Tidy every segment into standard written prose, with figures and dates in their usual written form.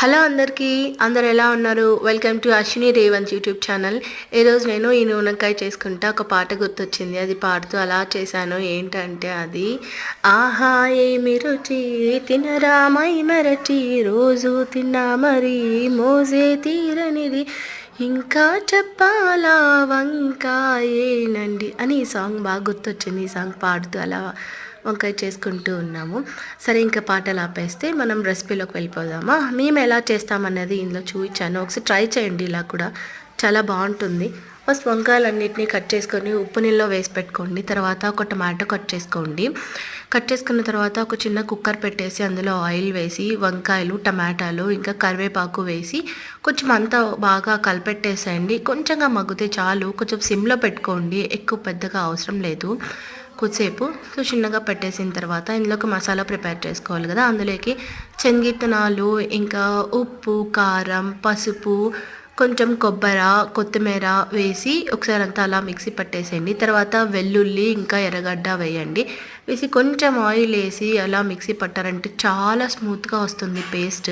Hello అందరికీ, అందరు ఎలా ఉన్నారు? Welcome to Ashwini Revanth YouTube channel. ఈరోజు నేను ఈ నూనెకాయ చేసుకుంటా ఒక పాట గుర్తొచ్చింది. అది పాడుతూ అలా చేశాను. ఏంటంటే అది ఆహా ఏమి రుచి తినరామై మరచి రోజు తిన్నా మరి మోజే తీరనిది ఇంకా చెప్పాలా వంకాయేనండి అని ఈ సాంగ్ బాగా గుర్తొచ్చింది. ఈ సాంగ్ పాడుతూ అలా వంకాయ చేసుకుంటూ ఉన్నాము. సరే, ఇంకా పాటలు ఆపేస్తే మనం రెసిపీలోకి వెళ్ళిపోదామా. మేము ఎలా చేస్తామన్నది ఇందులో చూపించాను. ఒకసారి ట్రై చేయండి. ఇలా కూడా చాలా బాగుంటుంది. ఫస్ట్ వంకాయలన్నిటినీ కట్ చేసుకొని ఉప్పు నీళ్ళలో వేసి పెట్టుకోండి. తర్వాత ఒక టమాటో కట్ చేసుకోండి. కట్ చేసుకున్న తర్వాత ఒక చిన్న కుక్కర్ పెట్టేసి అందులో ఆయిల్ వేసి వంకాయలు, టమాటాలు, ఇంకా కరివేపాకు వేసి కొంచెం అంతా బాగా కలిపెట్టేసేయండి. కొంచెంగా మగ్గితే చాలు. కొంచెం సిమ్లో పెట్టుకోండి, ఎక్కువ పెద్దగా అవసరం లేదు. కొద్దిసేపు చిన్నగా పెట్టేసిన తర్వాత ఇందులోకి మసాలా ప్రిపేర్ చేసుకోవాలి కదా. అందులోకి శనగిత్తనాలు, ఇంకా ఉప్పు, కారం, పసుపు, కొంచెం కొబ్బరి, కొత్తిమీర వేసి ఒకసారి అంతా అలా మిక్సీ పట్టేసేయండి. తర్వాత వెల్లుల్లి ఇంకా ఎర్రగడ్డ వేయండి. వేసి కొంచెం ఆయిల్ వేసి అలా మిక్సీ పట్టారంటే చాలా స్మూత్గా వస్తుంది పేస్ట్.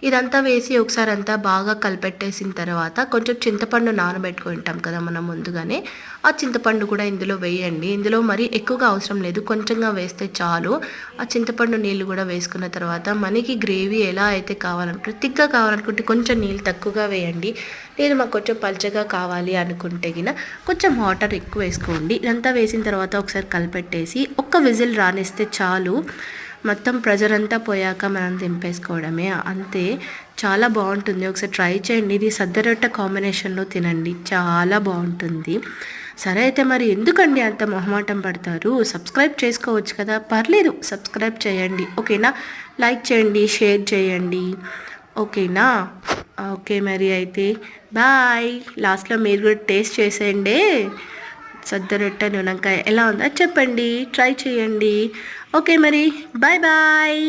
ఇదంతా వేసి ఒకసారి అంతా బాగా కలిపెట్టేసిన తర్వాత కొంచెం చింతపండు నానబెట్టుకుంటాం కదా మనం ముందుగానే, ఆ చింతపండు కూడా ఇందులో వేయండి. ఇందులో మరీ ఎక్కువగా అవసరం లేదు, కొంచెంగా వేస్తే చాలు. ఆ చింతపండు నీళ్ళు కూడా వేసుకున్న తర్వాత మనకి గ్రేవీ ఎలా అయితే కావాలనుకుంటే, థిక్గా కావాలనుకుంటే కొంచెం నీళ్ళు తక్కువగా వేయండి. లేదు మాకు కొంచెం పల్చగా కావాలి అనుకుంటే గిన కొంచెం వాటర్ ఎక్కువ వేసుకోండి. ఇదంతా వేసిన తర్వాత ఒకసారి కలిపెట్టేసి ఒక్క విజిల్ రానిస్తే చాలు. మొత్తం ప్రెజర్ అంతా పోయాక మనం దింపేసుకోవడమే, అంతే. చాలా బాగుంటుంది. ఒకసారి ట్రై చేయండి. ఇది సద్దరొట్ట కాంబినేషన్లో తినండి, చాలా బాగుంటుంది. సరే అయితే మరి ఎందుకండి అంత మొహమాటం పడతారు? సబ్స్క్రైబ్ చేసుకోవచ్చు కదా, పర్లేదు సబ్స్క్రైబ్ చేయండి. ఓకేనా? లైక్ చేయండి, షేర్ చేయండి. ఓకేనా? ఓకే మరి అయితే బాయ్. లాస్ట్లో మీరు కూడా టేస్ట్ చేసేయండి. సద్దరొట్ట నూనెకాయ ఎలా ఉందో చెప్పండి, ట్రై చేయండి. ఓకే మరి బాయ్ బాయ్.